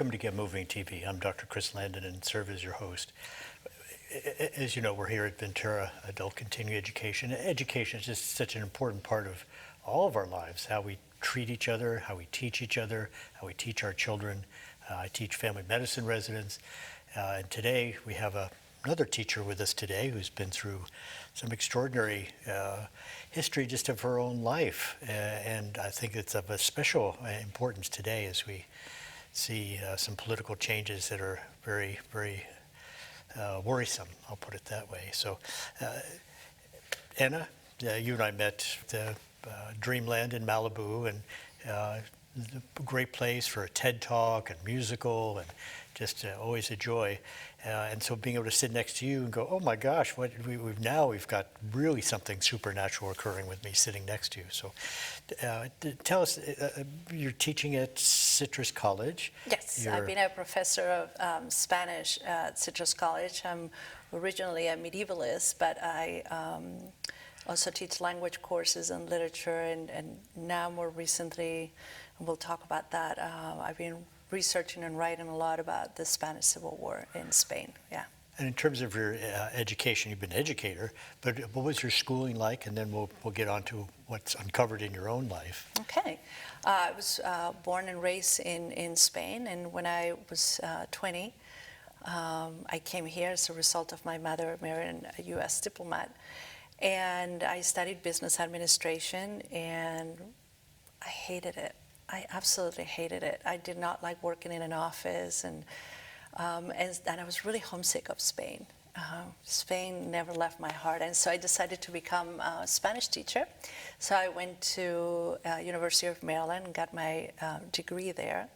Welcome to Get Moving TV. I'm Dr. Chris Landon and serve as your host. As you know, we're here at Ventura Adult Continuing Education. Education is just such an important part of all of our lives, how we treat each other, how we teach each other, how we teach our children. I teach family medicine residents. And today we have another teacher with us today who's been through some extraordinary history just of her own life. And I think it's of a special importance today as we see some political changes that are very, very worrisome, I'll put it that way. So, Anna, you and I met at Dreamland in Malibu, and a great place for a TED Talk and musical, and just always a joy. And so being able to sit next to you and go, oh my gosh, we've got really something supernatural occurring with me sitting next to you. So tell us, you're teaching at Citrus College. Yes, I've been a professor of Spanish at Citrus College. I'm originally a medievalist, but I also teach language courses and literature, and now more recently, and we'll talk about that, I've been researching and writing a lot about the Spanish Civil War in Spain, yeah. And in terms of your education, you've been an educator, but what was your schooling like? And then we'll get on to what's uncovered in your own life. Okay. I was born and raised in Spain, and when I was 20, I came here as a result of my mother marrying a U.S. diplomat. And I studied business administration, and I hated it. I absolutely hated it. I did not like working in an office, and I was really homesick of Spain. Spain never left my heart, and so I decided to become a Spanish teacher. So I went to University of Maryland and got my degree there.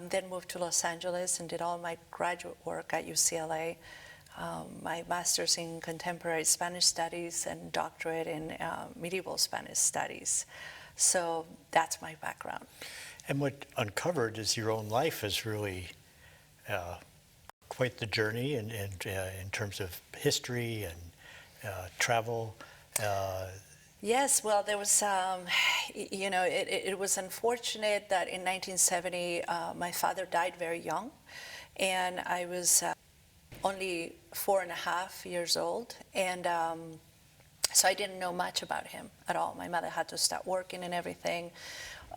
Then moved to Los Angeles and did all my graduate work at UCLA. My master's in contemporary Spanish studies and doctorate in medieval Spanish studies. So that's my background. And what uncovered is your own life is really quite the journey in terms of history and travel. Yes, well, there was, it was unfortunate that in 1970 my father died very young, and I was only 4.5 years old, and so I didn't know much about him at all. My mother had to start working and everything.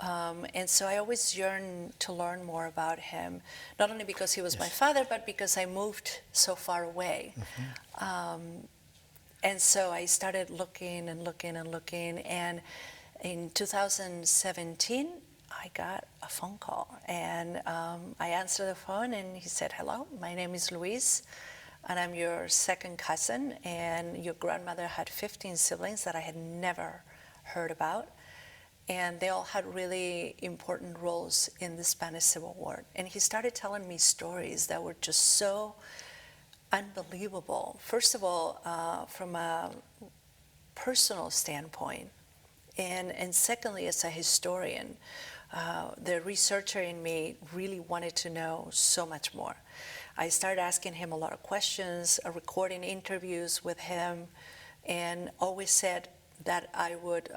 And so I always yearned to learn more about him, not only because he was my father, but because I moved so far away. Mm-hmm. And so I started looking and looking and looking. And in 2017, I got a phone call. And I answered the phone, and he said, hello, my name is Luis, and I'm your second cousin, and your grandmother had 15 siblings that I had never heard about, and they all had really important roles in the Spanish Civil War. And he started telling me stories that were just so unbelievable. First of all, from a personal standpoint, and secondly, as a historian, the researcher in me really wanted to know so much more. I started asking him a lot of questions, recording interviews with him, and always said that I would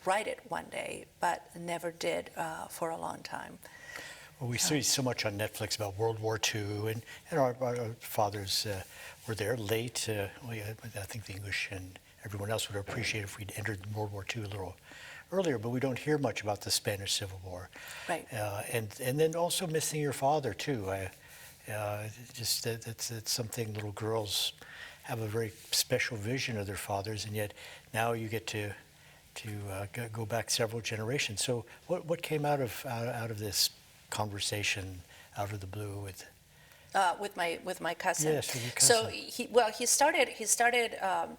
write it one day, but never did for a long time. Well, we see so much on Netflix about World War II, and our fathers were there late. I think the English and everyone else would appreciate if we'd entered World War II a little earlier, but we don't hear much about the Spanish Civil War. Right. And then also missing your father, too. It's something little girls have a very special vision of their fathers, and yet now you get to go back several generations. So what came out of this conversation out of the blue with my cousin? Yes, with your cousin. So he started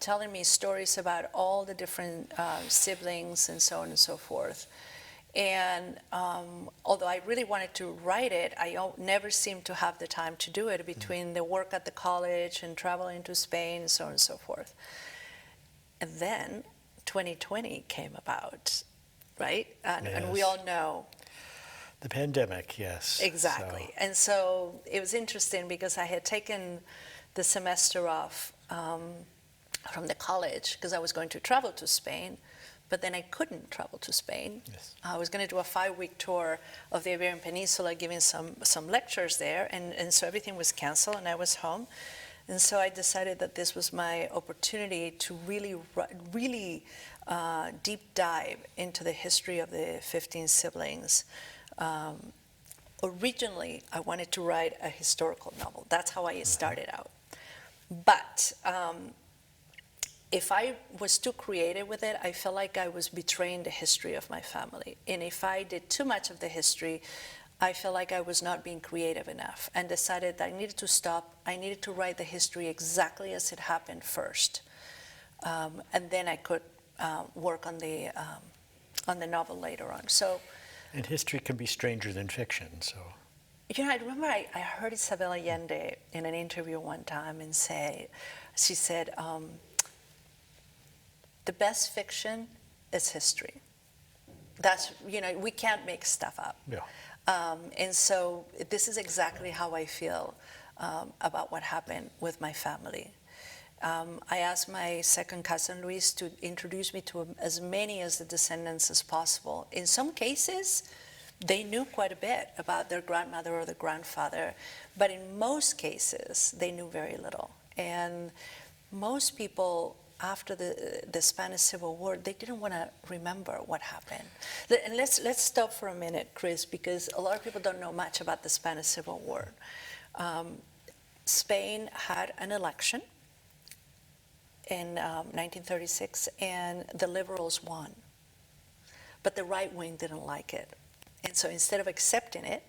telling me stories about all the different siblings and so on and so forth. And although I really wanted to write it, I never seemed to have the time to do it between the work at the college and traveling to Spain and so on and so forth. And then 2020 came about, right? And we all know. The pandemic, yes. Exactly. So. And so it was interesting because I had taken the semester off from the college because I was going to travel to Spain. but then I couldn't travel to Spain. Yes. I was going to do a 5-week tour of the Iberian Peninsula, giving some lectures there, and so everything was canceled, and I was home. And so I decided that this was my opportunity to really deep dive into the history of the 15 siblings. Originally, I wanted to write a historical novel. That's how I started out. But if I was too creative with it, I felt like I was betraying the history of my family. And if I did too much of the history, I felt like I was not being creative enough, and decided that I needed to stop. I needed to write the history exactly as it happened first. And then I could work on the novel later on. So, And history can be stranger than fiction, so. you know, I remember I heard Isabel Allende in an interview one time and she said, the best fiction is history. That's, you know, we can't make stuff up. Yeah. And so this is exactly how I feel about what happened with my family. I asked my second cousin, Luis, to introduce me to as many as the descendants as possible. In some cases, they knew quite a bit about their grandmother or their grandfather, but in most cases, they knew very little. And most people, after the Spanish Civil War, they didn't want to remember what happened. And let's stop for a minute, Chris, because a lot of people don't know much about the Spanish Civil War. Spain had an election in 1936, and the liberals won. But the right wing didn't like it. And so instead of accepting it,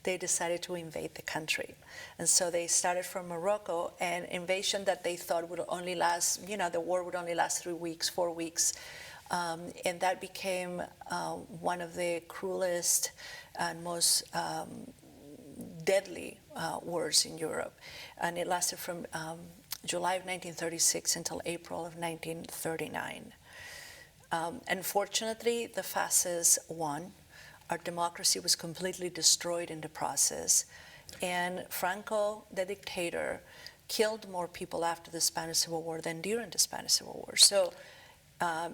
they decided to invade the country. And so they started from Morocco, an invasion that they thought would only last, you know, the war would only last 3 weeks, 4 weeks. And that became one of the cruelest and most deadly wars in Europe. And it lasted from July of 1936 until April of 1939. Unfortunately, the fascists won. Our democracy was completely destroyed in the process. And Franco, the dictator, killed more people after the Spanish Civil War than during the Spanish Civil War. So,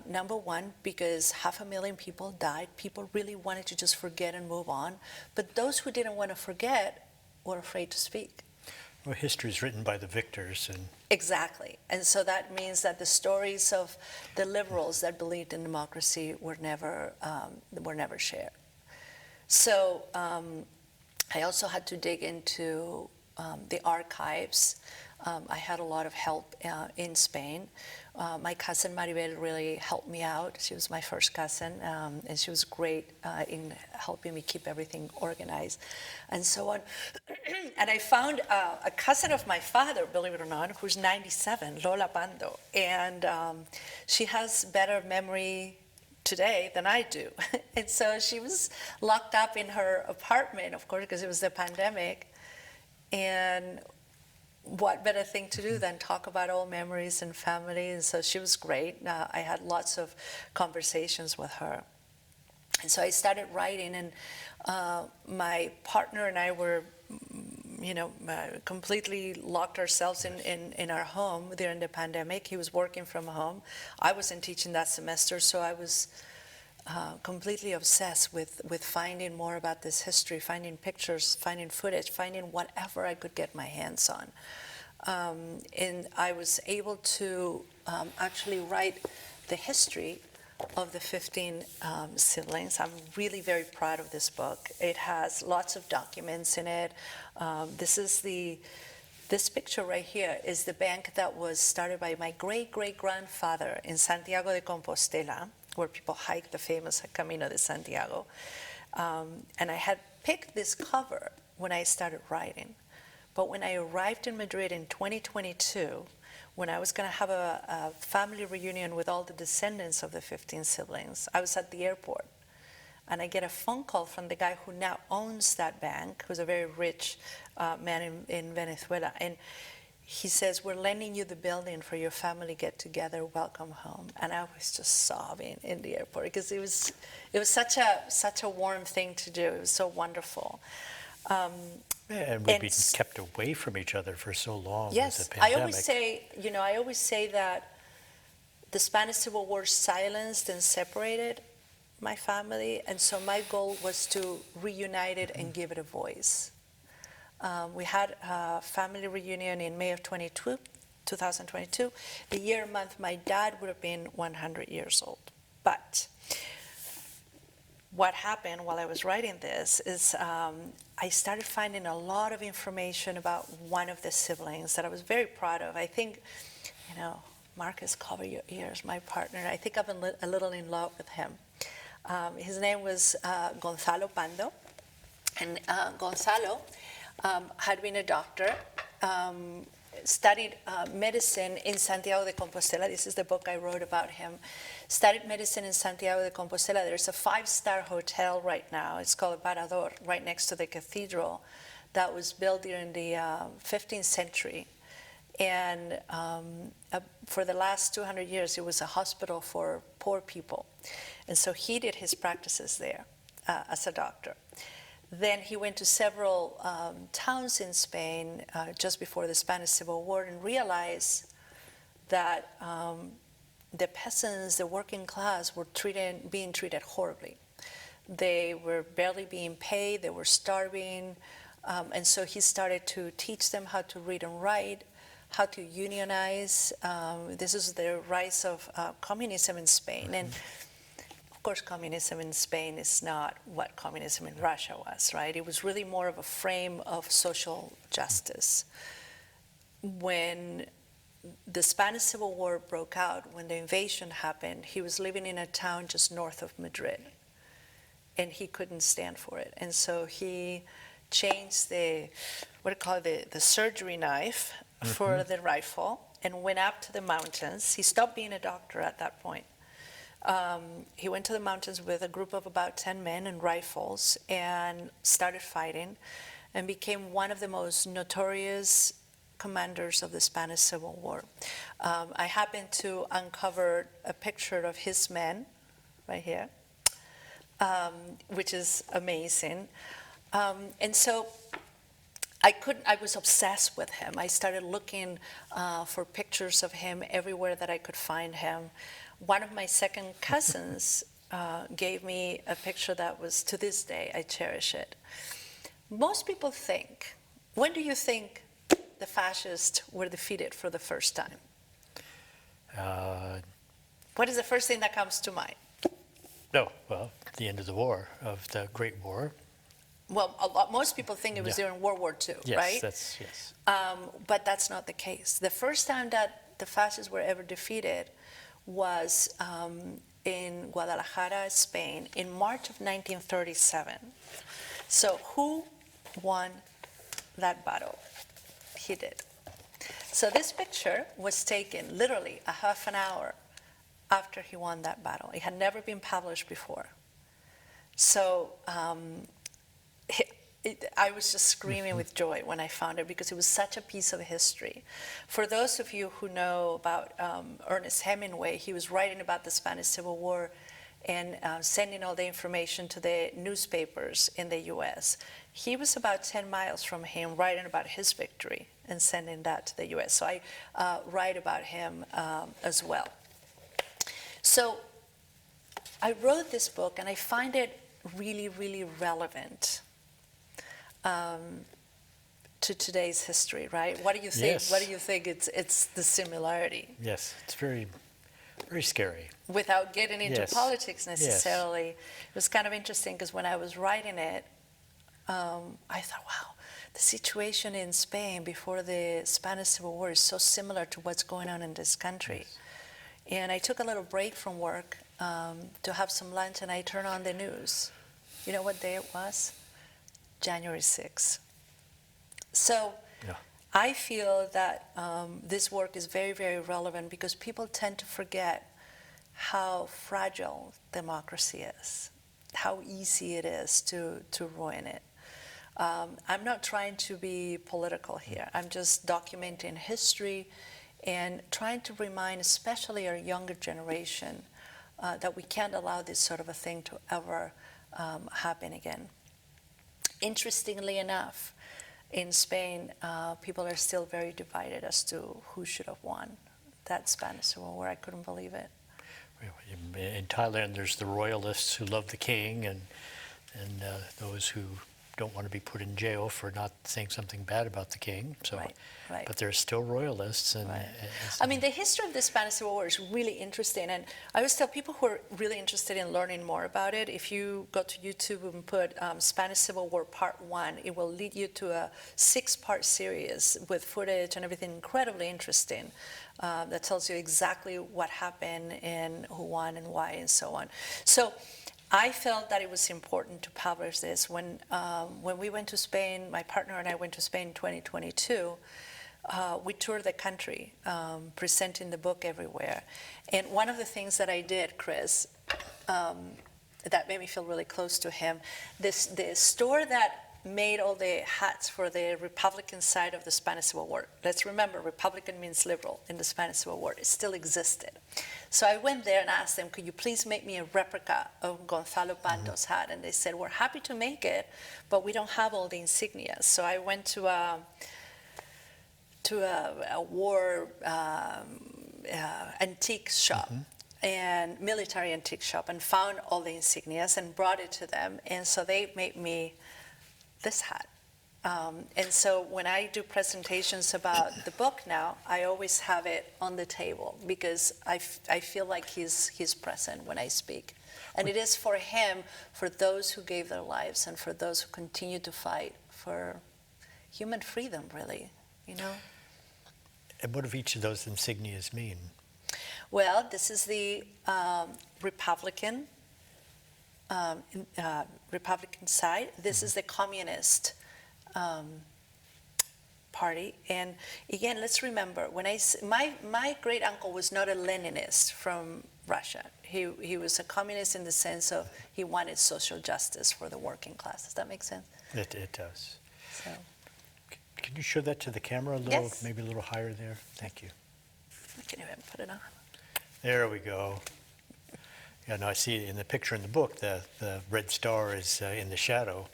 number one, because 500,000 people died, people really wanted to just forget and move on. But those who didn't want to forget were afraid to speak. Well, history is written by the victors, and Exactly. And so that means that the stories of the liberals that believed in democracy were never shared. So I also had to dig into the archives. I had a lot of help in Spain. My cousin Maribel really helped me out. She was my first cousin, and she was great in helping me keep everything organized and so on. And I found a cousin of my father, believe it or not, who's 97, Lola Pando, and she has better memory today than I do. And so she was locked up in her apartment, of course, because it was the pandemic. And what better thing to do than talk about old memories and family? And so she was great. I had lots of conversations with her. And so I started writing, and my partner and I were, completely locked ourselves in our home during the pandemic. He was working from home. I wasn't teaching that semester, so I was completely obsessed with finding more about this history, finding pictures, finding footage, finding whatever I could get my hands on. And I was able to actually write the history of the 15 siblings. I'm really very proud of this book. It has lots of documents in it. This picture right here is the bank that was started by my great-great-grandfather in Santiago de Compostela, where people hike the famous Camino de Santiago. And I had picked this cover when I started writing. But when I arrived in Madrid in 2022, when I was going to have a family reunion with all the descendants of the 15 siblings, I was at the airport. And I get a phone call from the guy who now owns that bank, who's a very rich man in Venezuela. And he says, "We're lending you the building for your family get-together. Welcome home." And I was just sobbing in the airport because it was such a warm thing to do. It was so wonderful. and we've been kept away from each other for so long with Yes, the pandemic. I always say that the Spanish Civil War silenced and separated my family, and so my goal was to reunite it and give it a voice. We had a family reunion in May of 2022. The year month my dad would have been 100 years old. But what happened while I was writing this is I started finding a lot of information about one of the siblings that I was very proud of. I think, Marcus, cover your ears, my partner. I think I've been a little in love with him. His name was Gonzalo Pando, and Gonzalo had been a doctor, studied medicine in Santiago de Compostela. This is the book I wrote about him. Studied medicine in Santiago de Compostela. There's a 5-star hotel right now. It's called Parador, right next to the cathedral, that was built during the 15th century. And for the last 200 years, it was a hospital for poor people. And so he did his practices there as a doctor. Then he went to several towns in Spain just before the Spanish Civil War and realized that the peasants, the working class, were being treated horribly. They were barely being paid, they were starving, and so he started to teach them how to read and write, how to unionize. This is the rise of communism in Spain. And of course, communism in Spain is not what communism in Russia was, right? It was really more of a frame of social justice. When the Spanish Civil War broke out, when the invasion happened, he was living in a town just north of Madrid, and he couldn't stand for it. And so he changed the surgery knife for the rifle and went up to the mountains. He stopped being a doctor at that point. He went to the mountains with a group of about 10 men and rifles and started fighting and became one of the most notorious commanders of the Spanish Civil War. I happened to uncover a picture of his men right here, which is amazing. And so I was obsessed with him. I started looking for pictures of him everywhere that I could find him. One of my second cousins gave me a picture that was, to this day, I cherish it. Most people think, when do you think the fascists were defeated for the first time? What is the first thing that comes to mind? The end of the war, of the Great War. Well, most people think it was during World War II, right? Yes. But that's not the case. The first time that the fascists were ever defeated was in Guadalajara, Spain, in March of 1937. So who won that battle? He did. So this picture was taken literally a half an hour after he won that battle. It had never been published before. So I was just screaming with joy when I found it, because it was such a piece of history. For those of you who know about Ernest Hemingway, he was writing about the Spanish Civil War and sending all the information to the newspapers in the US. He was about 10 miles from him, writing about his victory and sending that to the US. So I write about him as well. So I wrote this book, and I find it really, really relevant to today's history, right? What do you think? Yes. What do you think? It's the similarity. Yes, it's very, very scary. Without getting into Yes. politics necessarily, it was kind of interesting, because when I was writing it, I thought, wow, the situation in Spain before the Spanish Civil War is so similar to what's going on in this country. Yes. And I took a little break from work to have some lunch, and I turned on the news. You know what day it was? January 6th. So I feel that this work is very, very relevant, because people tend to forget how fragile democracy is, how easy it is to ruin it. I'm not trying to be political here. I'm just documenting history and trying to remind especially our younger generation that we can't allow this sort of a thing to ever happen again. Interestingly enough, in Spain, people are still very divided as to who should have won that Spanish Civil War. I couldn't believe it. In Thailand, there's the royalists who love the king, and those who don't want to be put in jail for not saying something bad about the king. So, Right. but there's still royalists. And, I mean, the history of the Spanish Civil War is really interesting, and I always tell people who are really interested in learning more about it, if you go to YouTube and put Spanish Civil War Part 1, it will lead you to a 6-part series with footage and everything incredibly interesting that tells you exactly what happened and who won and why and so on. So I felt that it was important to publish this. When we went to Spain, my partner and I went to Spain in 2022, we toured the country, presenting the book everywhere. And one of the things that I did, Chris, that made me feel really close to him, the store that made all the hats for the Republican side of the Spanish Civil War. Let's remember, Republican means liberal in the Spanish Civil War. It still existed. So I went there and asked them, could you please make me a replica of Gonzalo Pando's hat? And they said, we're happy to make it, but we don't have all the insignias. So I went to a war antique shop and military antique shop and found all the insignias and brought it to them. And so they made me this hat. And so when I do presentations about the book now, I always have it on the table because I feel like he's present when I speak. And it is for him, for those who gave their lives and for those who continue to fight for human freedom, really, you know? And what do each of those insignias mean? Well, this is the Republican side. This is the Communist party. And again, let's remember, when my great uncle was not a Leninist from Russia. He was a communist in the sense of he wanted social justice for the working class. Does that make sense? It does. So. Can you show that to the camera a little, Yes. maybe a little higher there? Thank you. I can even put it on. There we go. Yeah, no, I see in the picture in the book, the red star is in the shadow.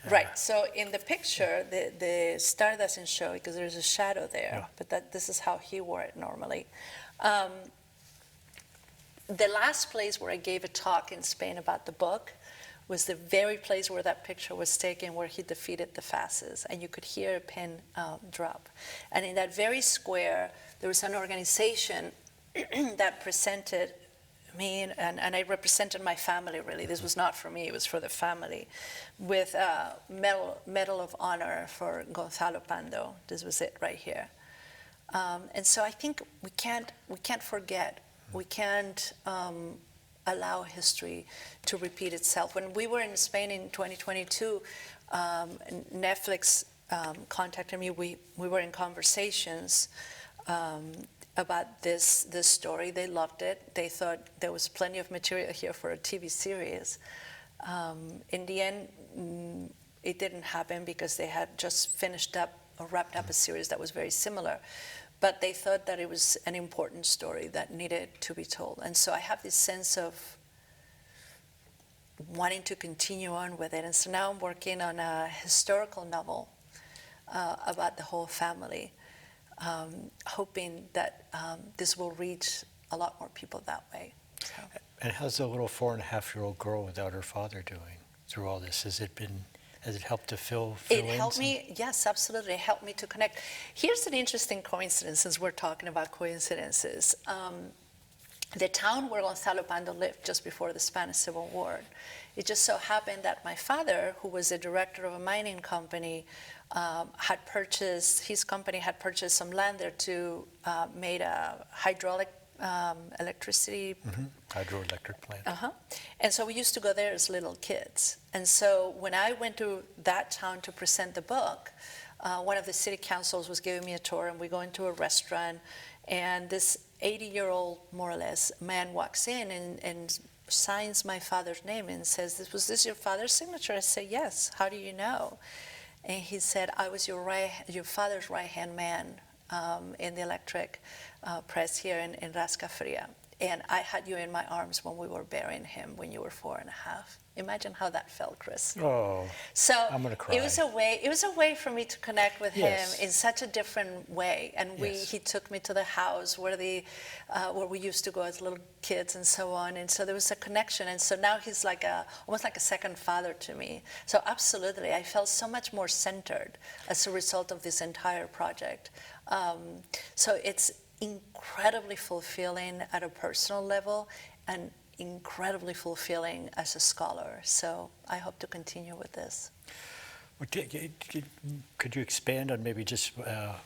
Right, so in the picture, the star doesn't show because there's a shadow there, but this is how he wore it normally. The last place where I gave a talk in Spain about the book was the very place where that picture was taken, where he defeated the fascists, and you could hear a pin drop. And in that very square, there was an organization that presented me, and I represented my family, really. This was not for me, it was for the family, with a Medal of Honor for Gonzalo Pando. This was it right here. And so I think we can't forget, we can't allow history to repeat itself. When we were in Spain in 2022, Netflix contacted me. We were in conversations about this story. They loved it. They thought there was plenty of material here for a TV series. In the end, it didn't happen because they had just finished up or wrapped up a series that was very similar. But they thought that it was an important story that needed to be told. And so I have this sense of wanting to continue on with it. And so now I'm working on a historical novel about the whole family, hoping that this will reach a lot more people that way. So. And how's the little 4.5-year-old girl without her father doing through all this? Has it helped to fill It in helped me, yes, absolutely. It helped me to connect. Here's an interesting coincidence, since we're talking about coincidences. The town where Gonzalo Pando lived just before the Spanish Civil War, it just so happened that my father, who was the director of a mining company, his company had purchased some land there to make a hydraulic electricity. Hydroelectric plant. And so we used to go there as little kids. And so when I went to that town to present the book, one of the city councils was giving me a tour, and we go into a restaurant, and this 80-year-old, more or less, man walks in and signs my father's name and says, was this your father's signature? I said, yes. How do you know? And he said, I was your father's right-hand man in the electric press here in Rascafria. and I had you in my arms when we were burying him when you were 4.5. Imagine how that felt, Chris. Oh, So I'm gonna cry. it was a way for me to connect with Yes. him in such a different way. And Yes. he took me to the house where we used to go as little kids and so on. And so there was a connection. And so now he's like almost like a second father to me. So absolutely, I felt so much more centered as a result of this entire project. So it's incredibly fulfilling at a personal level and incredibly fulfilling as a scholar. So I hope to continue with this. Could you expand on maybe just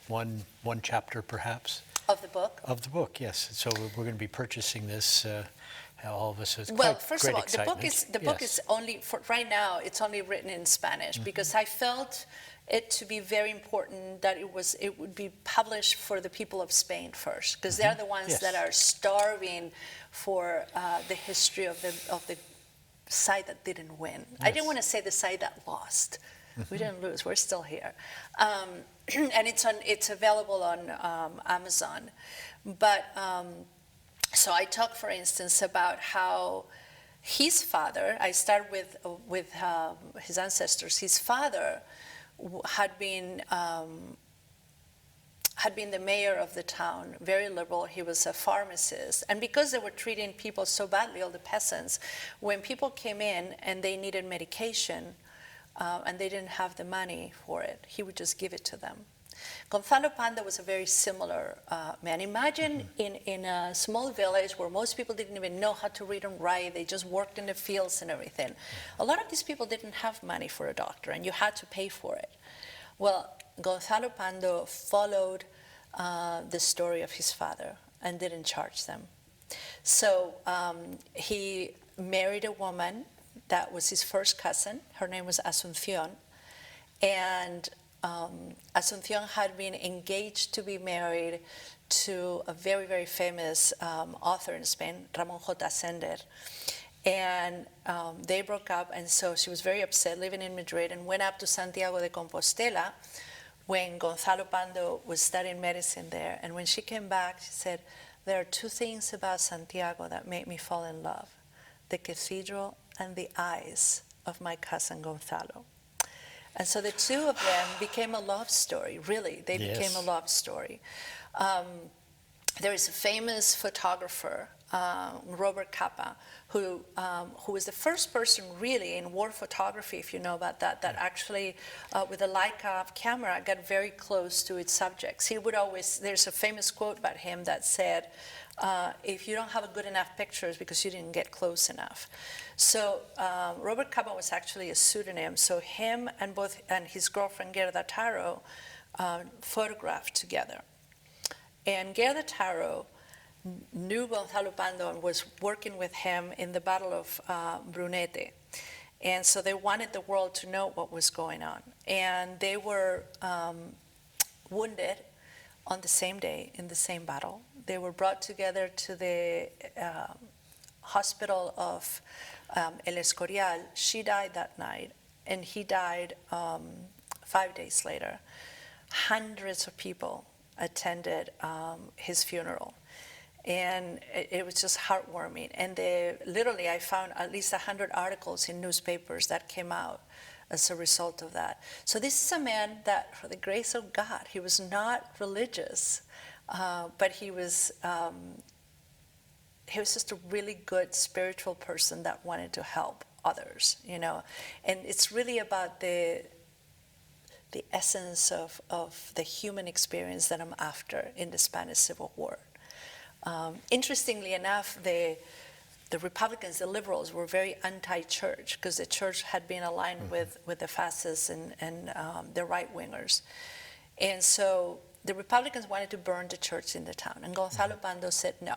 one chapter, perhaps? Of the book? Of the book, yes. So we're going to be purchasing this, all of us. It's Well, quite first great of all, excitement. the book Yes. is only, for right now, it's only written in Spanish because I felt it to be very important that it would be published for the people of Spain first, because they're the ones Yes. that are starving for the history of the side that didn't win. I didn't Yes. want to say the side that lost. We didn't lose. We're still here, and it's available on Amazon. But so I talk, for instance, about how his father. I start with his ancestors. His father had been the mayor of the town, very liberal. He was a pharmacist. And because they were treating people so badly, all the peasants, when people came in and they needed medication and they didn't have the money for it, he would just give it to them. Gonzalo Panda was a very similar man. Imagine in a small village where most people didn't even know how to read and write. They just worked in the fields and everything. A lot of these people didn't have money for a doctor, and you had to pay for it. Well, Gonzalo Pando followed the story of his father and didn't charge them. So he married a woman that was his first cousin. Her name was Asuncion. And Asuncion had been engaged to be married to a very, very famous author in Spain, Ramon J. Sender. And they broke up, and so she was very upset, living in Madrid, and went up to Santiago de Compostela when Gonzalo Pando was studying medicine there. And when she came back, she said, "There are two things about Santiago that made me fall in love: the cathedral and the eyes of my cousin Gonzalo." And so the two of them became a love story, really. They Yes. became a love story. There is a famous photographer, Robert Capa, who was the first person really in war photography, if you know about that, that actually, with a Leica camera, got very close to its subjects. He would always, there's a famous quote about him that said, if you don't have a good enough pictures because you didn't get close enough. So Robert Capa was actually a pseudonym. So him and his girlfriend Gerda Taro photographed together. And Gerda Taro knew Gonzalo Pando and was working with him in the Battle of Brunete. And so they wanted the world to know what was going on. And they were wounded on the same day in the same battle. They were brought together to the hospital of El Escorial. She died that night, and he died 5 days later. Hundreds of people attended his funeral. And it was just heartwarming. And literally, I found at least 100 articles in newspapers that came out as a result of that. So this is a man that, for the grace of God, he was not religious, but he was just a really good spiritual person that wanted to help others, you know. And it's really about the essence of the human experience that I'm after in the Spanish Civil War. Interestingly enough, the Republicans, the liberals, were very anti-church because the church had been aligned with the fascists and the right-wingers. And so the Republicans wanted to burn the church in the town. And Gonzalo Pando said no.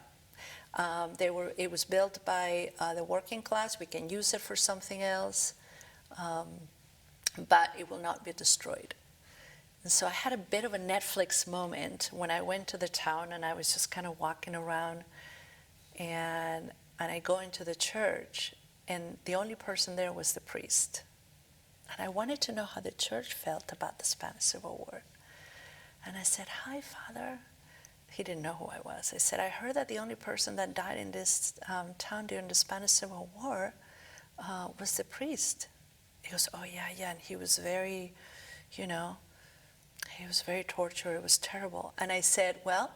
It was built by the working class. We can use it for something else, but it will not be destroyed. And so I had a bit of a Netflix moment when I went to the town, and I was just kind of walking around, and I go into the church, and the only person there was the priest. And I wanted to know how the church felt about the Spanish Civil War. And I said, "Hi, Father." He didn't know who I was. I said, I heard that the only person that died in this town during the Spanish Civil War was the priest. He goes, oh, yeah, yeah. And he was very, you know, he was very tortured. It was terrible. And I said, well,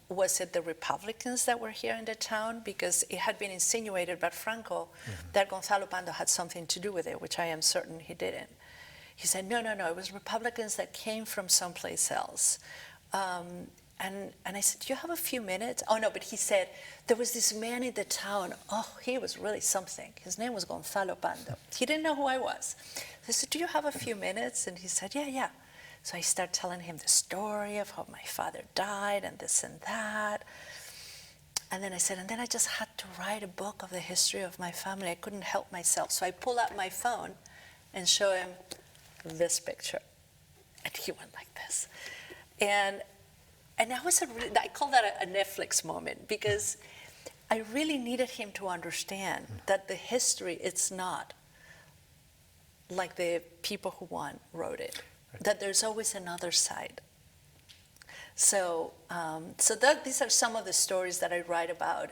was it the Republicans that were here in the town? Because it had been insinuated by Franco that Gonzalo Pando had something to do with it, which I am certain he didn't. He said, no, no, no, it was Republicans that came from someplace else. And I said, do you have a few minutes? Oh, no, but he said, there was this man in the town. Oh, he was really something. His name was Gonzalo Pando. He didn't know who I was. I said, do you have a few minutes? And he said, yeah, yeah. So I started telling him the story of how my father died and this and that. And then I said, and then I just had to write a book of the history of my family. I couldn't help myself. So I pulled out my phone and show him this picture. And he went like this. And that was I call that a Netflix moment, because I really needed him to understand that the history, it's not like the people who wrote it, that there's always another side. So, these are some of the stories that I write about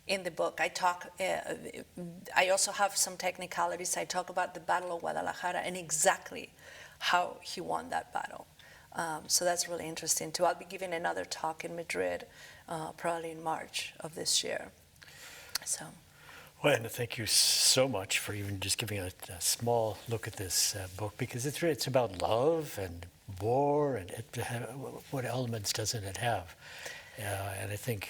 in the book. I also have some technicalities. I talk about the Battle of Guadalajara and exactly how he won that battle. So that's really interesting too. I'll be giving another talk in Madrid, probably in March of this year. So. Well, and thank you so much for even just giving a small look at this book, because it's about love and war, and what elements doesn't it have? And I think.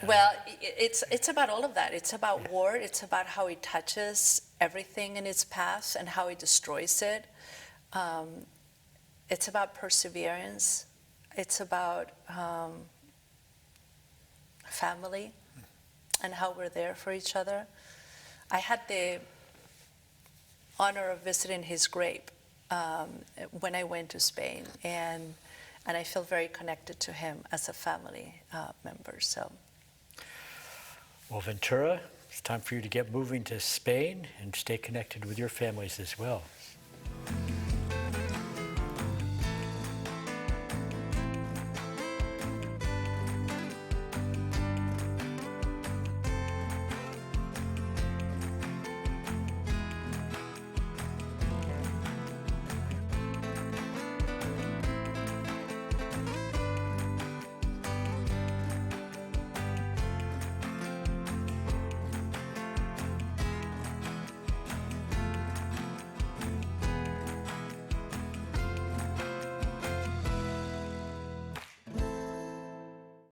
Well, it's about all of that. It's about war. It's about how it touches everything in its path and how it destroys it. It's about perseverance. It's about family and how we're there for each other. I had the honor of visiting his grave when I went to Spain, and I feel very connected to him as a family member. So. Well, Ventura, it's time for you to get moving to Spain and stay connected with your families as well.